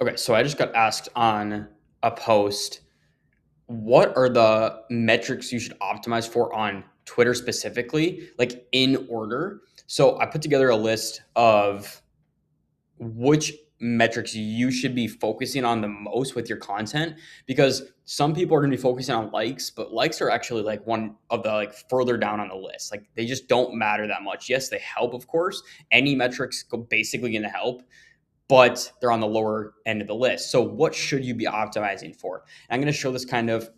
Okay, so I just got asked on a post, what are the metrics you should optimize for on Twitter specifically, like in order? So I put together a list of which metrics you should be focusing on the most with your content, because some people are going to be focusing on likes, but likes are actually like one of the like further down on the list. Like they just don't matter that much. Yes, they help, of course. Any metrics go basically going to help, but they're on the lower end of the list. So what should you be optimizing for? And I'm going to show this kind of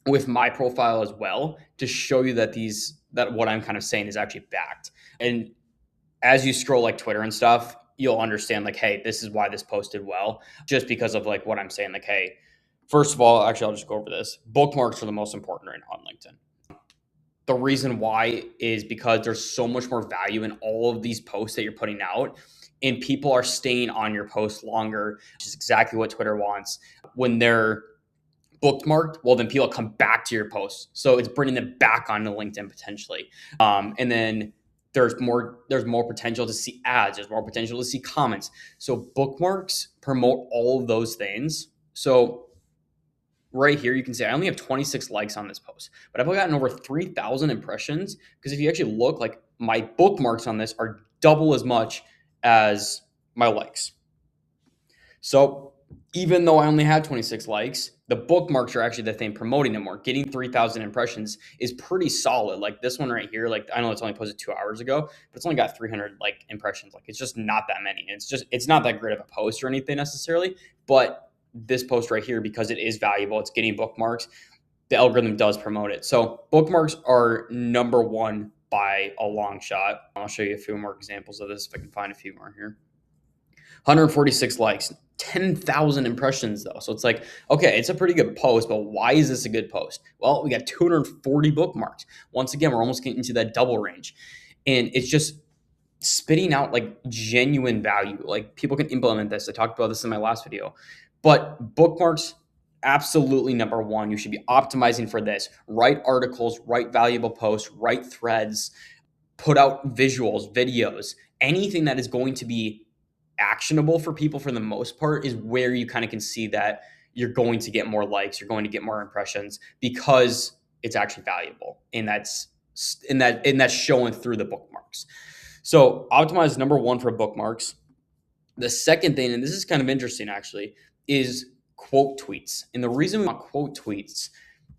with my profile as well to show you that what I'm kind of saying is actually backed. And as you scroll like Twitter and stuff, you'll understand like, hey, this is why this posted well, just because of like what I'm saying. Like, hey, first of all, actually, I'll just go over this. Bookmarks are the most important right now on LinkedIn. The reason why is because there's so much more value in all of these posts that you're putting out, and people are staying on your post longer, which is exactly what Twitter wants. When they're bookmarked, well, then people come back to your post, so it's bringing them back onto LinkedIn potentially. And then there's more potential to see ads, there's more potential to see comments. So bookmarks promote all of those things. So right here, you can say I only have 26 likes on this post, but I've gotten over 3,000 impressions, because if you actually look, like my bookmarks on this are double as much as my likes. So even though I only had 26 likes, the bookmarks are actually the thing promoting it more. Getting 3,000 impressions is pretty solid. Like this one right here, like I know it's only posted 2 hours ago, but it's only got 300 like impressions. Like it's just not that many. It's not that great of a post or anything necessarily, but this post right here, because it is valuable, it's getting bookmarks, the algorithm does promote it. So bookmarks are number one by a long shot. I'll show you a few more examples of this if I can find a few more here. 146 likes, 10,000 impressions though. So it's like, okay, it's a pretty good post, but why is this a good post? Well, we got 240 bookmarks. Once again, we're almost getting into that double range. And it's just spitting out like genuine value. Like people can implement this. I talked about this in my last video. But bookmarks, absolutely number one. You should be optimizing for this. Write articles, write valuable posts, write threads, put out visuals, videos, anything that is going to be actionable for people for the most part is where you kind of can see that you're going to get more likes, you're going to get more impressions, because it's actually valuable, and that's showing through the bookmarks. So optimize number one for bookmarks. The second thing, and this is kind of interesting actually, is quote tweets. And the reason we want quote tweets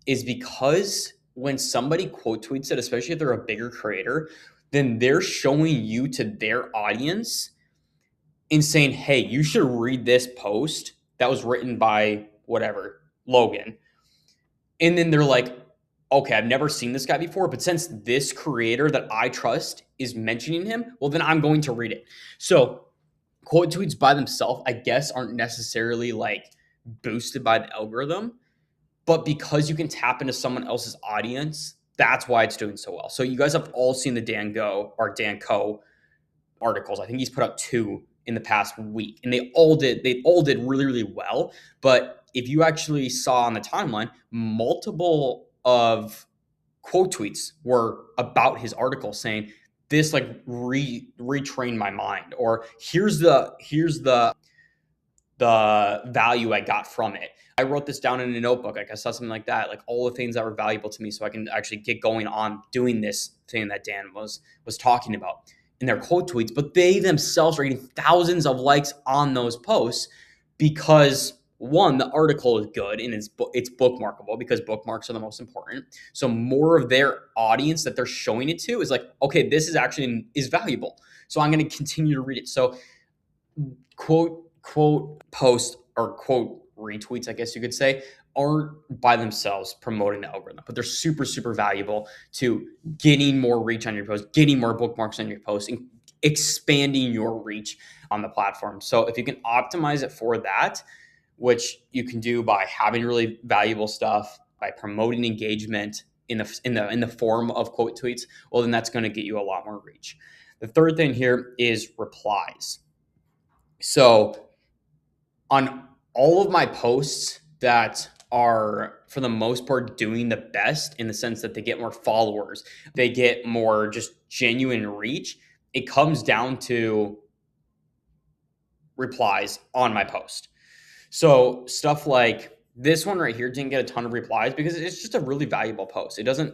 is because when somebody quote tweets it, especially if they're a bigger creator, then they're showing you to their audience and saying, hey, you should read this post that was written by whatever, Logan. And then they're like, okay, I've never seen this guy before, but since this creator that I trust is mentioning him, well, then I'm going to read it. So quote tweets by themselves, I guess, aren't necessarily like boosted by the algorithm, but because you can tap into someone else's audience, that's why it's doing so well. So you guys have all seen the Dan Co articles. I think he's put out two in the past week, and they all did really, really well. But if you actually saw on the timeline, multiple of quote tweets were about his article saying this like retrained my mind, or here's the value I got from it. I wrote this down in a notebook. Like I saw something like that, like all the things that were valuable to me, so I can actually get going on doing this thing that Dan was talking about in their quote tweets. But they themselves are getting thousands of likes on those posts because one, the article is good and it's bookmarkable, because bookmarks are the most important. So more of their audience that they're showing it to is like, okay, this is actually is valuable, so I'm going to continue to read it. So quote posts or quote retweets, I guess you could say, aren't by themselves promoting the algorithm, but they're super, super valuable to getting more reach on your post, getting more bookmarks on your post, and expanding your reach on the platform. So if you can optimize it for that, which you can do by having really valuable stuff, by promoting engagement in the form of quote tweets, well, then that's going to get you a lot more reach. The third thing here is replies. So on all of my posts that are for the most part doing the best in the sense that they get more followers, they get more just genuine reach, it comes down to replies on my post. So stuff like this one right here didn't get a ton of replies because it's just a really valuable post. It doesn't,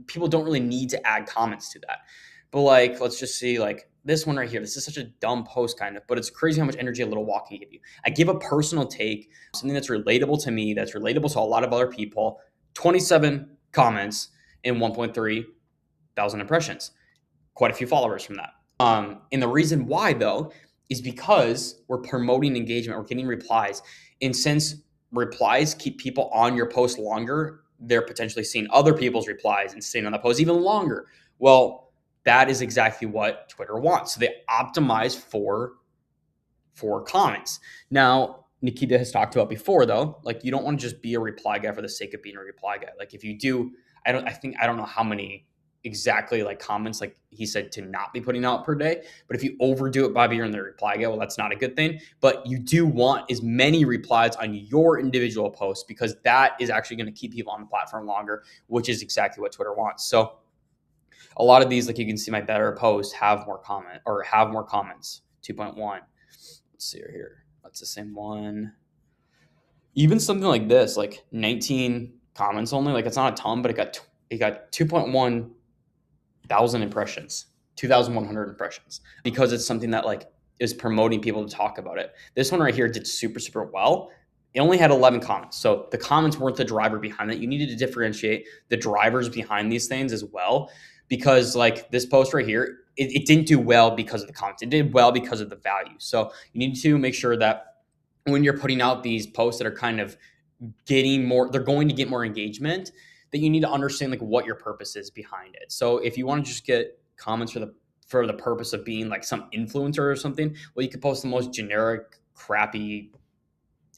people don't really need to add comments to that. But like, let's just see like this one right here. This is such a dumb post kind of, but it's crazy how much energy a little walk can give you. I give a personal take, something that's relatable to me, that's relatable to a lot of other people. 27 comments and 1.3 thousand impressions. Quite a few followers from that. And the reason why though is because we're promoting engagement, we're getting replies. And since replies keep people on your post longer, they're potentially seeing other people's replies and staying on the post even longer. Well, that is exactly what Twitter wants. So they optimize for comments. Now, Nikita has talked about before though, like you don't want to just be a reply guy for the sake of being a reply guy. Like if you do, I don't know how many exactly like comments like he said to not be putting out per day, but if you overdo it by being the reply guy, well, that's not a good thing. But you do want as many replies on your individual posts because that is actually going to keep people on the platform longer, which is exactly what Twitter wants. So a lot of these, like you can see my better posts have more comments. 2.1. Let's see here. That's the same one. Even something like this, like 19 comments only, like it's not a ton, but it got 2.1 thousand impressions, 2,100 impressions, because it's something that like is promoting people to talk about it. This one right here did super well. It only had 11 comments. So the comments weren't the driver behind that. You needed to differentiate the drivers behind these things as well, because like this post right here, it didn't do well because of the comments. It did well because of the value. So you need to make sure that when you're putting out these posts that are kind of getting more, they're going to get more engagement, that you need to understand like what your purpose is behind it. So if you want to just get comments for the purpose of being like some influencer or something, well, you could post the most generic, crappy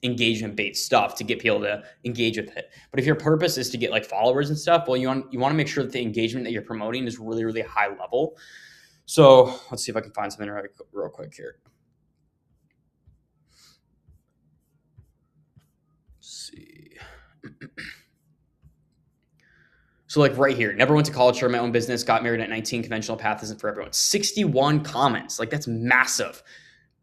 engagement based stuff to get people to engage with it. But if your purpose is to get like followers and stuff, well, you want to make sure that the engagement that you're promoting is really high level. So let's see if I can find something real quick here. Let's see. So like right here, never went to college, started my own business, got married at 19, conventional path isn't for everyone. 61 comments, like that's massive.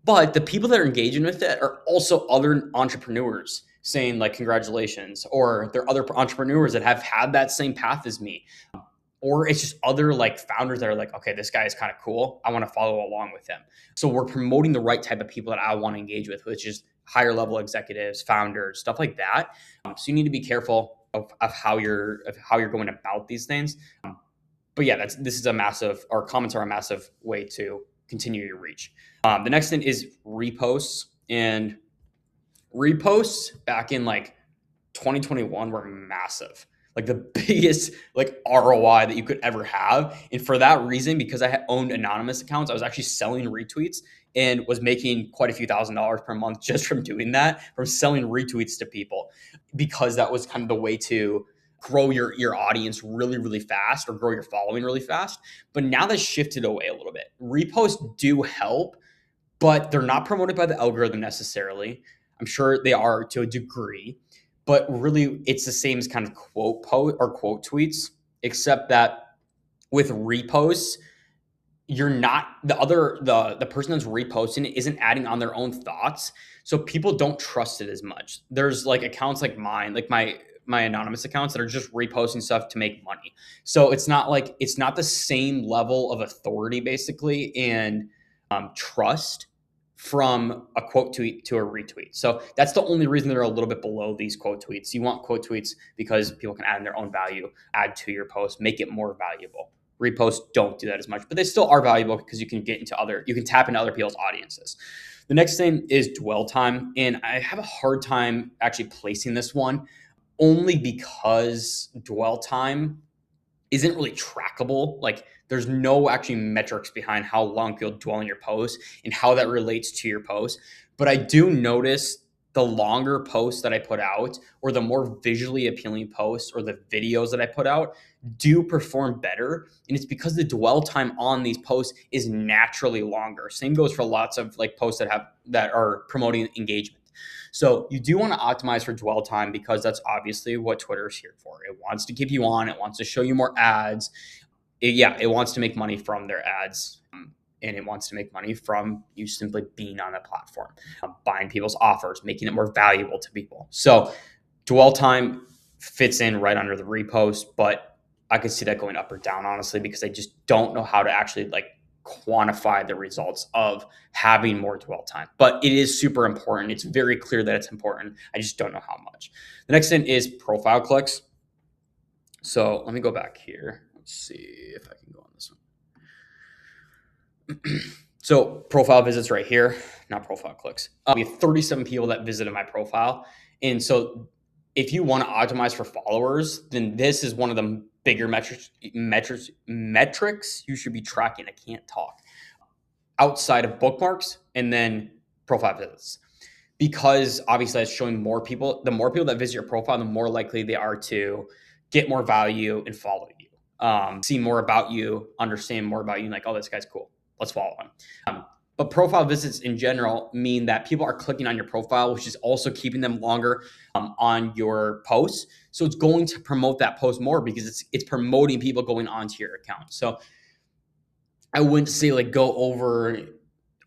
But the people that are engaging with it are also other entrepreneurs saying like, congratulations, or they're other entrepreneurs that have had that same path as me. Or it's just other like founders that are like, okay, this guy is kind of cool. I want to follow along with him. So we're promoting the right type of people that I want to engage with, which is higher level executives, founders, stuff like that. So you need to be careful of how you're going about these things. But yeah, this is a massive, or comments are a massive way to continue your reach. The next thing is reposts, and reposts back in like 2021 were massive, like the biggest like ROI that you could ever have. And for that reason, because I had owned anonymous accounts, I was actually selling retweets and was making quite a few $1,000s per month just from doing that, from selling retweets to people, because that was kind of the way to grow your audience really fast, or grow your following really fast. But now that's shifted away a little bit. Reposts do help, but they're not promoted by the algorithm necessarily. I'm sure they are to a degree, but really it's the same as kind of quote post or quote tweets, except that with reposts, you're not the person that's reposting it isn't adding on their own thoughts. So people don't trust it as much. There's like accounts like mine, like my anonymous accounts that are just reposting stuff to make money. So it's not the same level of authority basically and trust from a quote tweet to a retweet. So that's the only reason they're a little bit below these quote tweets. You want quote tweets because people can add in their own value, add to your post, make it more valuable. Reposts don't do that as much, but they still are valuable because you can tap into other people's audiences. The next thing is dwell time. And I have a hard time actually placing this one, only because dwell time isn't really trackable. Like there's no actually metrics behind how long you'll dwell on your post and how that relates to your post. But I do notice the longer posts that I put out, or the more visually appealing posts, or the videos that I put out, do perform better. And it's because the dwell time on these posts is naturally longer. Same goes for lots of like posts that are promoting engagement. So you do want to optimize for dwell time, because that's obviously what Twitter is here for. It wants to keep you on. It wants to show you more ads. It wants to make money from their ads. and it wants to make money from you simply being on the platform, buying people's offers, making it more valuable to people. So dwell time fits in right under the repost, but I could see that going up or down, honestly, because I just don't know how to actually like quantify the results of having more dwell time. But it is super important. It's very clear that it's important. I just don't know how much. The next thing is profile clicks. So let me go back here. Let's see if I can go on this one. So profile visits right here, not profile clicks. We have 37 people that visited my profile. And so if you want to optimize for followers, then this is one of the bigger metrics you should be tracking. I can't talk. Outside of bookmarks and then profile visits. Because obviously that's showing more people, the more people that visit your profile, the more likely they are to get more value and follow you. See more about you, understand more about you, like, oh, this guy's cool. Let's follow him. But profile visits in general mean that people are clicking on your profile, which is also keeping them longer on your posts. So it's going to promote that post more because it's promoting people going onto your account. So I wouldn't say like go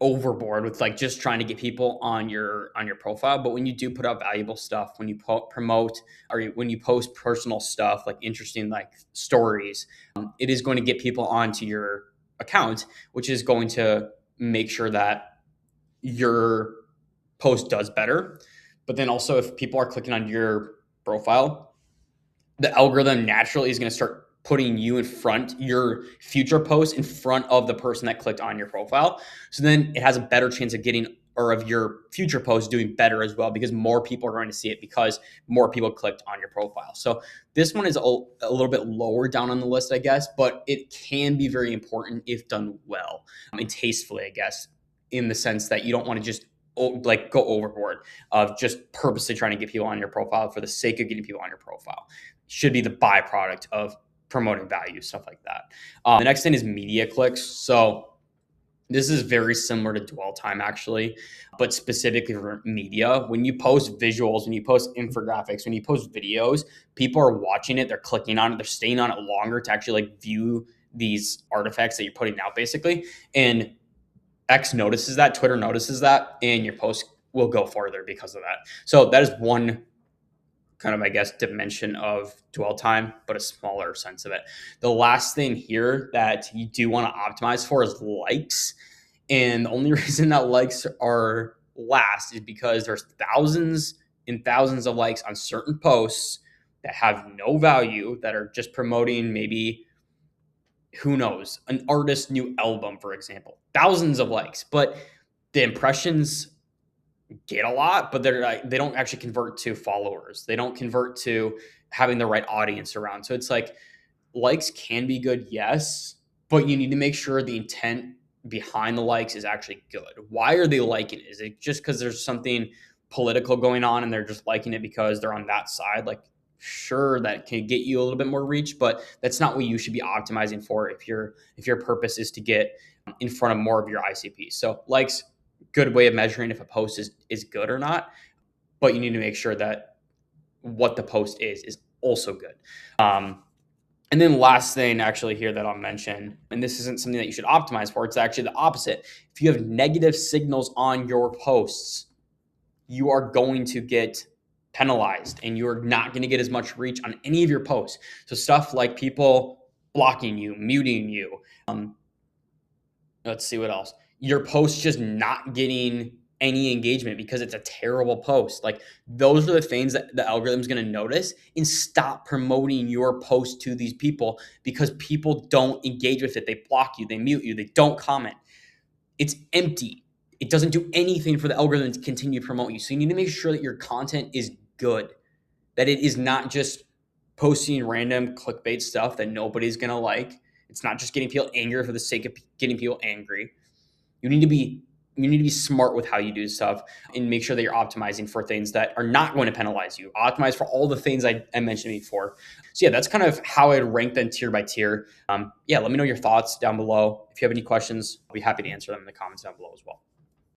overboard with like just trying to get people on your profile, but when you do put out valuable stuff, when you promote or when you post personal stuff like interesting like stories, it is going to get people onto your account, which is going to make sure that your post does better. But then also if people are clicking on your profile, the algorithm naturally is going to start putting you in front, your future posts in front of the person that clicked on your profile. So then it has a better chance of getting, or of your future posts doing better as well, because more people are going to see it because more people clicked on your profile. So this one is a little bit lower down on the list, I guess, but it can be very important if done well and tastefully, I guess, in the sense that you don't want to just like go overboard of just purposely trying to get people on your profile for the sake of getting people on your profile. Should be the byproduct of promoting value, stuff like that. The next thing is media clicks. So this is very similar to dwell time actually, but specifically for media. When you post visuals, when you post infographics, when you post videos, people are watching it, they're clicking on it, they're staying on it longer to actually like view these artifacts that you're putting out basically. And X notices that, Twitter notices that, and your post will go farther because of that. So that is one kind of, I guess, dimension of dwell time, but a smaller sense of it. The last thing here that you do want to optimize for is likes. And the only reason that likes are last is because there's thousands and thousands of likes on certain posts that have no value, that are just promoting maybe, who knows, an artist's new album, for example. Thousands of likes, but the impressions get a lot, but they don't actually convert to followers. They don't convert to having the right audience around. So it's like likes can be good, yes, but you need to make sure the intent behind the likes is actually good. Why are they liking it? Is it just because there's something political going on and they're just liking it because they're on that side? Like, sure, that can get you a little bit more reach, but that's not what you should be optimizing for if your purpose is to get in front of more of your ICP. So likes, good way of measuring if a post is good or not, but you need to make sure that what the post is also good. And then last thing actually here that I'll mention, and this isn't something that you should optimize for, it's actually the opposite. If you have negative signals on your posts, you are going to get penalized and you're not going to get as much reach on any of your posts. So stuff like people blocking you, muting you. Let's see what else. Your post just not getting any engagement because it's a terrible post. Like, those are the things that the algorithm's going to notice and stop promoting your post to these people, because people don't engage with it. They block you, they mute you, they don't comment. It's empty. It doesn't do anything for the algorithm to continue to promote you. So you need to make sure that your content is good, that it is not just posting random clickbait stuff that nobody's going to like. It's not just getting people angry for the sake of getting people angry. You need to be smart with how you do stuff and make sure that you're optimizing for things that are not going to penalize you. Optimize for all the things I mentioned before. So yeah, that's kind of how I'd rank them tier by tier. Yeah, let me know your thoughts down below. If you have any questions, I'll be happy to answer them in the comments down below as well.